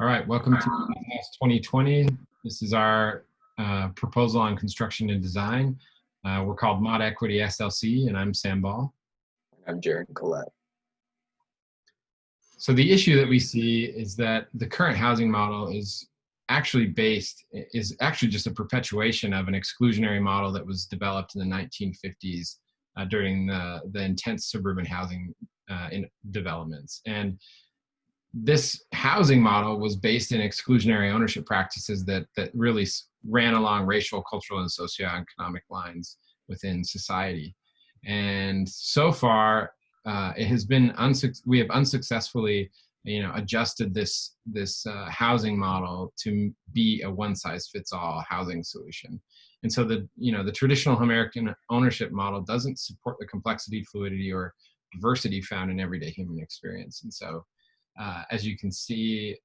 All right, welcome to Hack-a-House2020. This is our proposal on construction and design. We're called ModEQuity SLC, and I'm Sam Ball. I'm Jared Collette. So the issue that we see is that the current housing model is actually just a perpetuation of an exclusionary model that was developed in the 1950s during the intense suburban housing developments. And this housing model was based in exclusionary ownership practices that really ran along racial, cultural, and socioeconomic lines within society. And so far, it has been we have unsuccessfully, adjusted this housing model to be a one-size-fits-all housing solution. And so the traditional American ownership model doesn't support the complexity, fluidity, or diversity found in everyday human experience. And so, as you can see,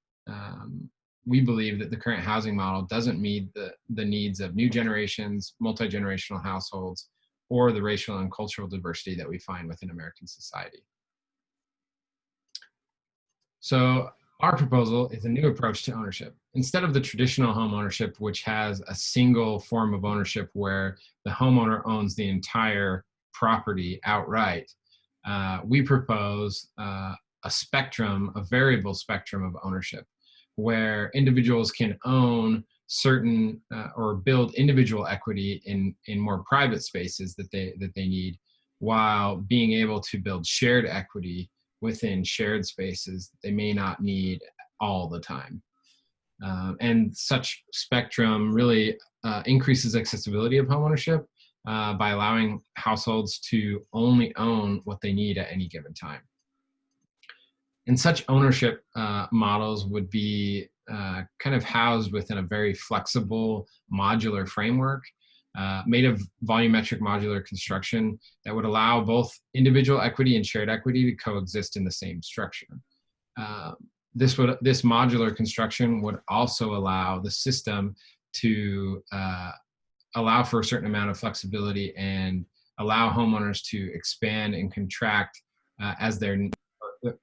we believe that the current housing model doesn't meet the needs of new generations, multi-generational households, or the racial and cultural diversity that we find within American society. So our proposal is a new approach to ownership. Instead of the traditional home ownership, which has a single form of ownership where the homeowner owns the entire property outright, we propose a variable spectrum of ownership, where individuals can own certain or build individual equity in more private spaces that they need, while being able to build shared equity within shared spaces they may not need all the time. And such spectrum really increases accessibility of homeownership by allowing households to only own what they need at any given time. And such ownership models would be kind of housed within a very flexible modular framework made of volumetric modular construction that would allow both individual equity and shared equity to coexist in the same structure. This modular construction would also allow the system to allow for a certain amount of flexibility and allow homeowners to expand and contract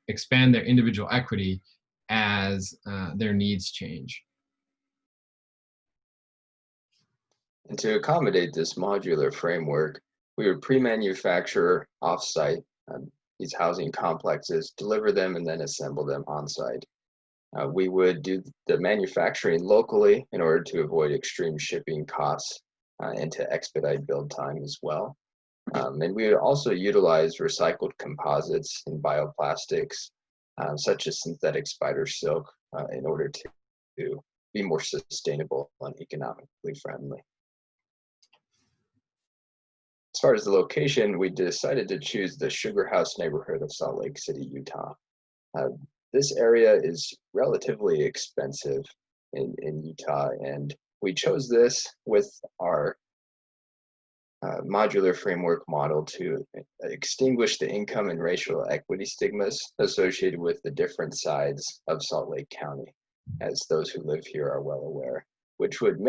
expand their individual equity as their needs change. And to accommodate this modular framework, we would pre-manufacture off-site these housing complexes, deliver them, and then assemble them on-site. We would do the manufacturing locally in order to avoid extreme shipping costs and to expedite build time as well. And we would also utilize recycled composites and bioplastics, such as synthetic spider silk, in order to be more sustainable and economically friendly. As far as the location, we decided to choose the Sugar House neighborhood of Salt Lake City, Utah. This area is relatively expensive in Utah, and we chose this with our modular framework model to extinguish the income and racial equity stigmas associated with the different sides of Salt Lake County, as those who live here are well aware, which would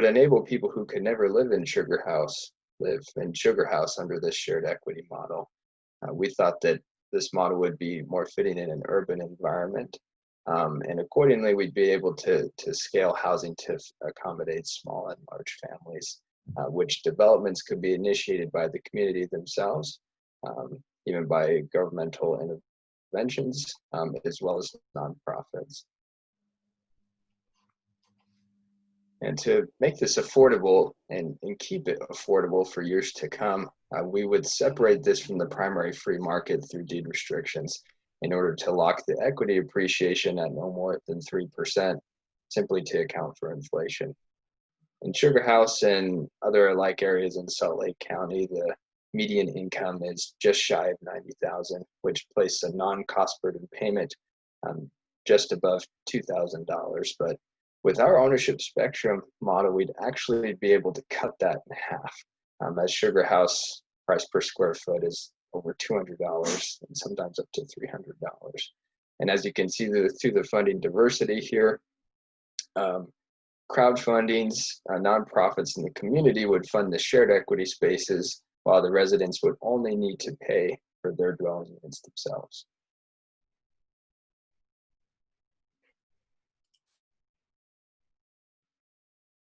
enable people who could never live in Sugar House under this shared equity model. We thought that this model would be more fitting in an urban environment, and accordingly we'd be able to scale housing to accommodate small and large families, which developments could be initiated by the community themselves, even by governmental interventions, as well as nonprofits. And to make this affordable and keep it affordable for years to come, we would separate this from the primary free market through deed restrictions in order to lock the equity appreciation at no more than 3%, simply to account for inflation. In Sugar House and other like areas in Salt Lake County, the median income is just shy of $90,000, which places a non-cost burden payment just above $2,000. But with our ownership spectrum model, we'd actually be able to cut that in half, as Sugar House price per square foot is over $200 and sometimes up to $300. And as you can see through the funding diversity here, crowdfundings, nonprofits in the community would fund the shared equity spaces, while the residents would only need to pay for their dwelling units themselves.